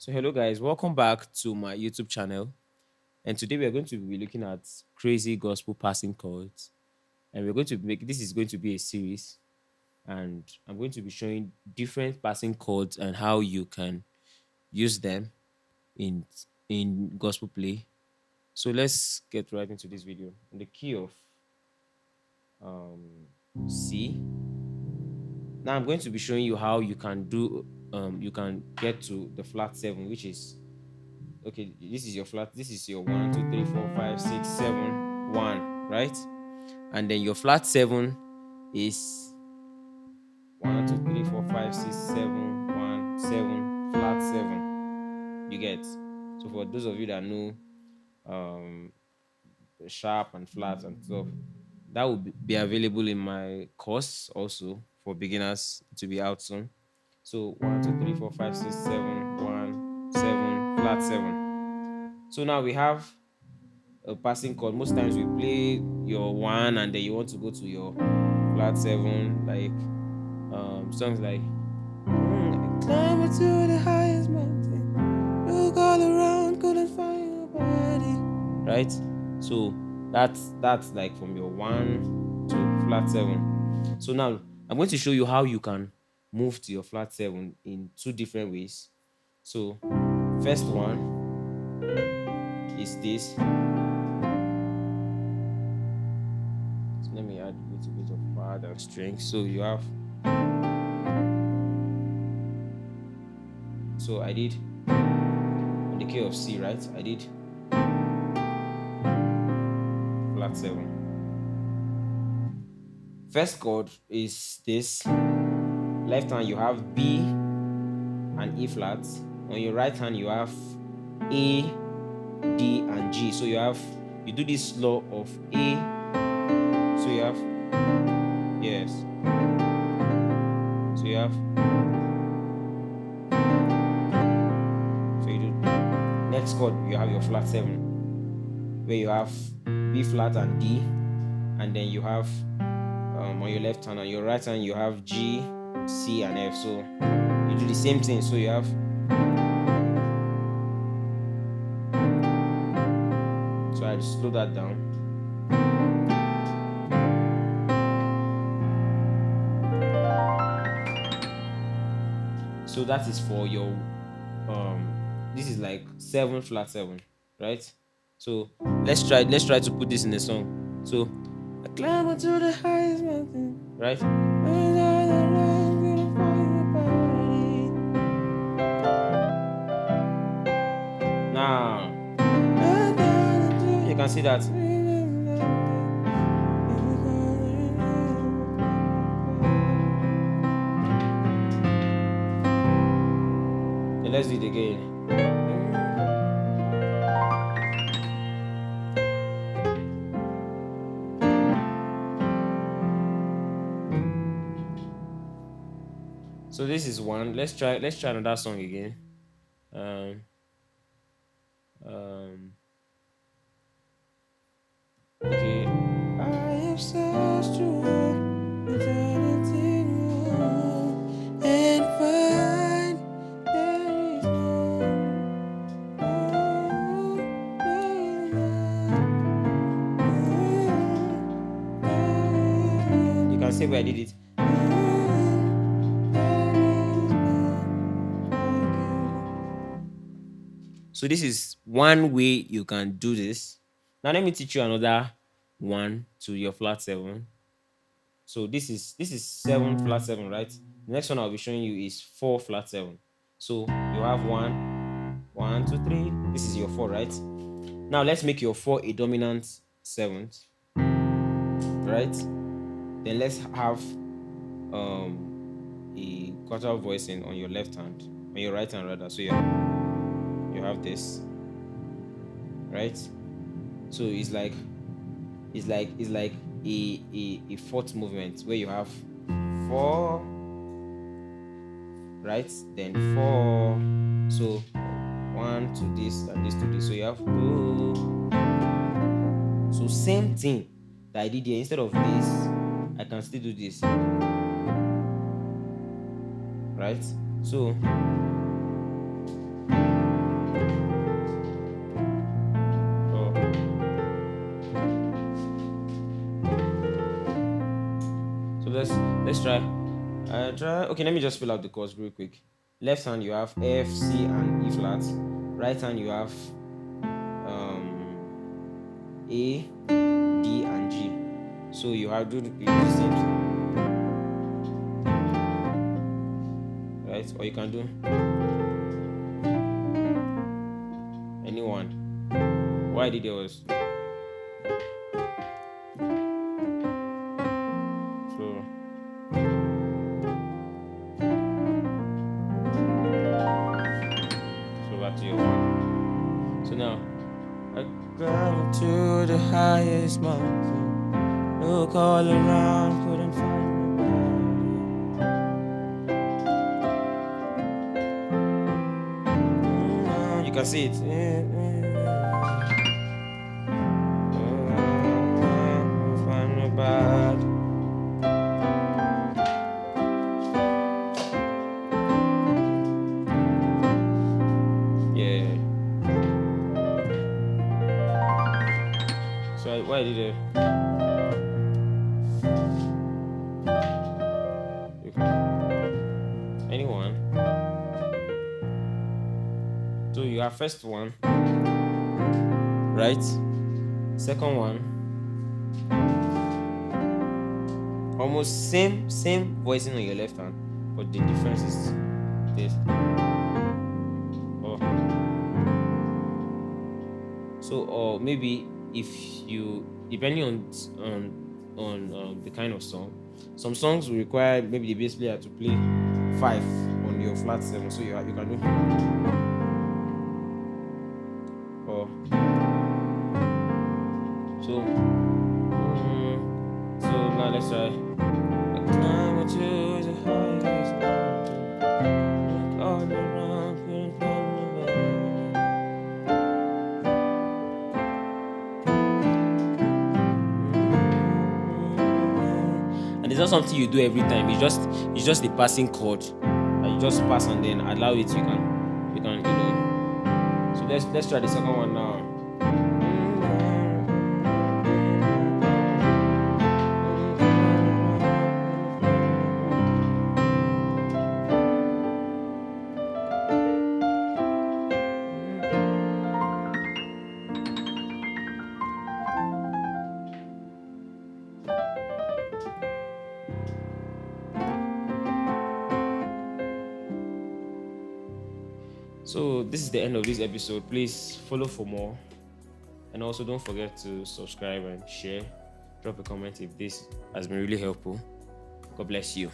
So hello guys, welcome back to my YouTube channel. And today we are going to be looking at crazy gospel passing chords. And we're going to make this is going to be a series. And I'm going to be showing different passing chords and how you can use them in gospel play. So let's get right into this video. In the key of C. Now I'm going to be showing you how you can you can get to the flat 7, which is okay. This is your flat, this is your 1 2 3 4 5 6 7 1, right? And then your flat 7 is 1 2 3 4 5 6 7 1 7 flat 7. You get? So for those of you that know um sharp and flat and stuff, that will be available in my course also for beginners to be out soon. So 1 2 3 4 5 6 7 1 7 flat 7. So now we have a passing chord. Most times we play your 1 and then you want to go to your flat 7, like songs like I climb up to the highest mountain, look all around, couldn't find your body. Right? So that's like from your 1 to flat 7. So now I'm going to show you how you can move to your flat 7 in two different ways. So first one is this. So let me add a little bit of pad and strength. So you have, so I did on the key of C, right? I did flat 7. First chord is this. Left hand you have B and E flat. On your right hand you have A, D, and G. So you do this law of A. So you have, yes. So you have, so you do next chord, you have your flat 7, where you have B flat and D, and then you have on your left hand, on your right hand you have G, C, and F. So you do the same thing. So you have, so I slow that down. So that is for your this is like 7 flat 7, right? So let's try to put this in a song. So I climb up to the highest mountain, right? Now you can see that. Okay, let's do it again. So this is one. Let's try another song again. Okay. I am so strong, eternity long, and find there is none. You can see where I did it. So this is one way you can do this. Now let me teach you another one to your flat 7. So this is 7 flat 7, right? The next one I'll be showing you is 4 flat 7. So you have 1 1 2 3. This is your 4, right? Now let's make your 4 a dominant 7th, right? Then let's have a quarter voicing on your left hand, on your right hand rather. So you have this, right? So it's like a fourth movement where you have 4, right? Then 4. So 1 to this and this to this. So you have 2. So same thing that I did here. Instead of this, I can still do this, right? So let's try. Okay, let me just spell out the chords real quick. Left hand you have F, C, and E flat. Right hand you have A, D, and G. So you have to do the same thing. Right? Or you can do anyone. Why did yours? So back to your one. So now I climbed to the highest mountain. Look all around, couldn't find nobody. You can see it. Find nobody. Yeah. So why did it? Anyone? So you have first one, right? Second one, almost same voicing on your left hand, but the difference is this. Oh. So or maybe if you, depending on the kind of song, some songs will require maybe the bass player to play 5 on your flat 7, so you can do. Or so now let's try. I climb to the highest mountain, look all around, couldn't find nobody. And it's not something you do every time. It's just the passing chord. And you just pass and then allow it. You can So let's try the second one now. So this is the end of this episode. Please follow for more, and also don't forget to subscribe and share. Drop a comment if this has been really helpful. God bless you.